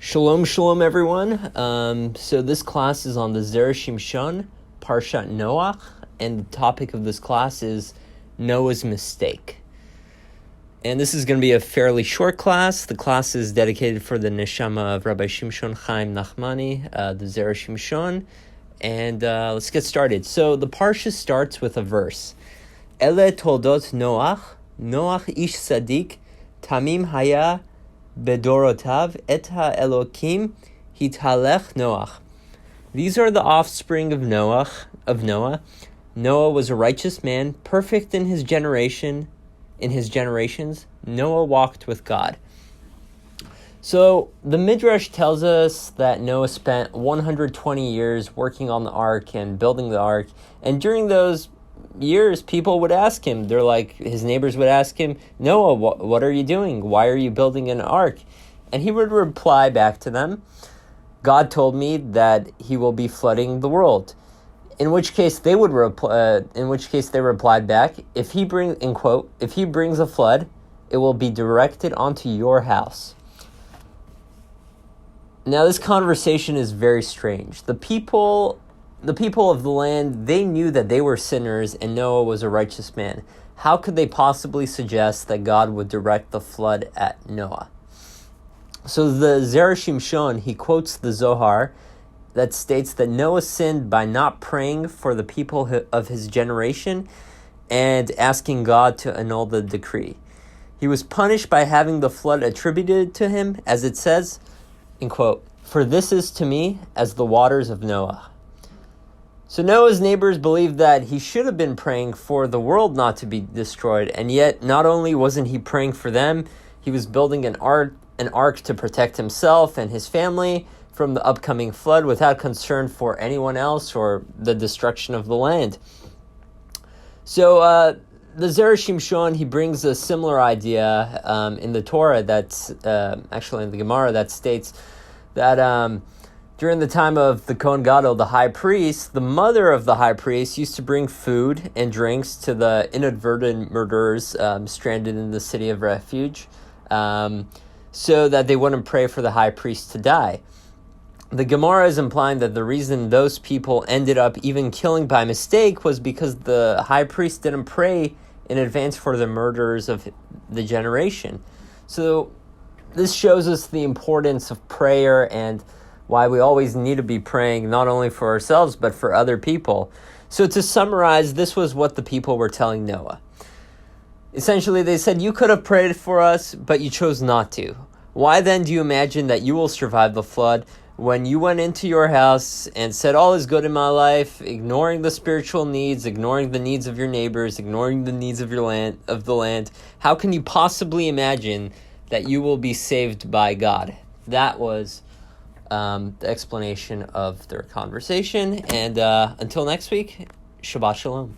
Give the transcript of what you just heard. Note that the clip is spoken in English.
Shalom, everyone. So this class is on the Zera Shimshon, Parashat Noach, and the topic of this class is Noah's mistake. And this is going to be a fairly short class. The class is dedicated for the neshama of Rabbi Shimshon Chaim Nachmani, the Zera Shimshon, and let's get started. So the parsha starts with a verse. Ele toldot Noach ish sadik, tamim haya bedorotav et ha'elokim hithalech Noach. These are the offspring of Noah. Noah was a righteous man, perfect in his generation. In his generations, Noah walked with God. So the Midrash tells us that Noah spent 120 years working on the ark and building the ark. And during those years, people would ask him, his neighbors would ask him, Noah, what are you doing? Why are you building an ark? And he would reply back to them, God told me that he will be flooding the world. In which case they replied back, if he brings a flood, it will be directed onto your house. Now this conversation is very strange. The people of the land, they knew that they were sinners and Noah was a righteous man. How could they possibly suggest that God would direct the flood at Noah? So the Zera Shimshon, he quotes the Zohar that states that Noah sinned by not praying for the people of his generation and asking God to annul the decree. He was punished by having the flood attributed to him, as it says, in quote, "For this is to me as the waters of Noah." So Noah's neighbors believed that he should have been praying for the world not to be destroyed, and yet not only wasn't he praying for them, he was building an ark to protect himself and his family from the upcoming flood without concern for anyone else or the destruction of the land. So the Zera Shimshon, he brings a similar idea in the Torah that's actually in the Gemara that states that during the time of the Kohen Gadol, the high priest, the mother of the high priest used to bring food and drinks to the inadvertent murderers stranded in the city of refuge so that they wouldn't pray for the high priest to die. The Gemara is implying that the reason those people ended up even killing by mistake was because the high priest didn't pray in advance for the murderers of the generation. So this shows us the importance of prayer and why we always need to be praying not only for ourselves but for other people. So to summarize, this was what the people were telling Noah. Essentially, they said, you could have prayed for us, but you chose not to. Why then do you imagine that you will survive the flood when you went into your house and said, all is good in my life, ignoring the spiritual needs, ignoring the needs of your neighbors, ignoring the needs of the land? How can you possibly imagine that you will be saved by God? That was the explanation of their conversation. And until next week, Shabbat Shalom.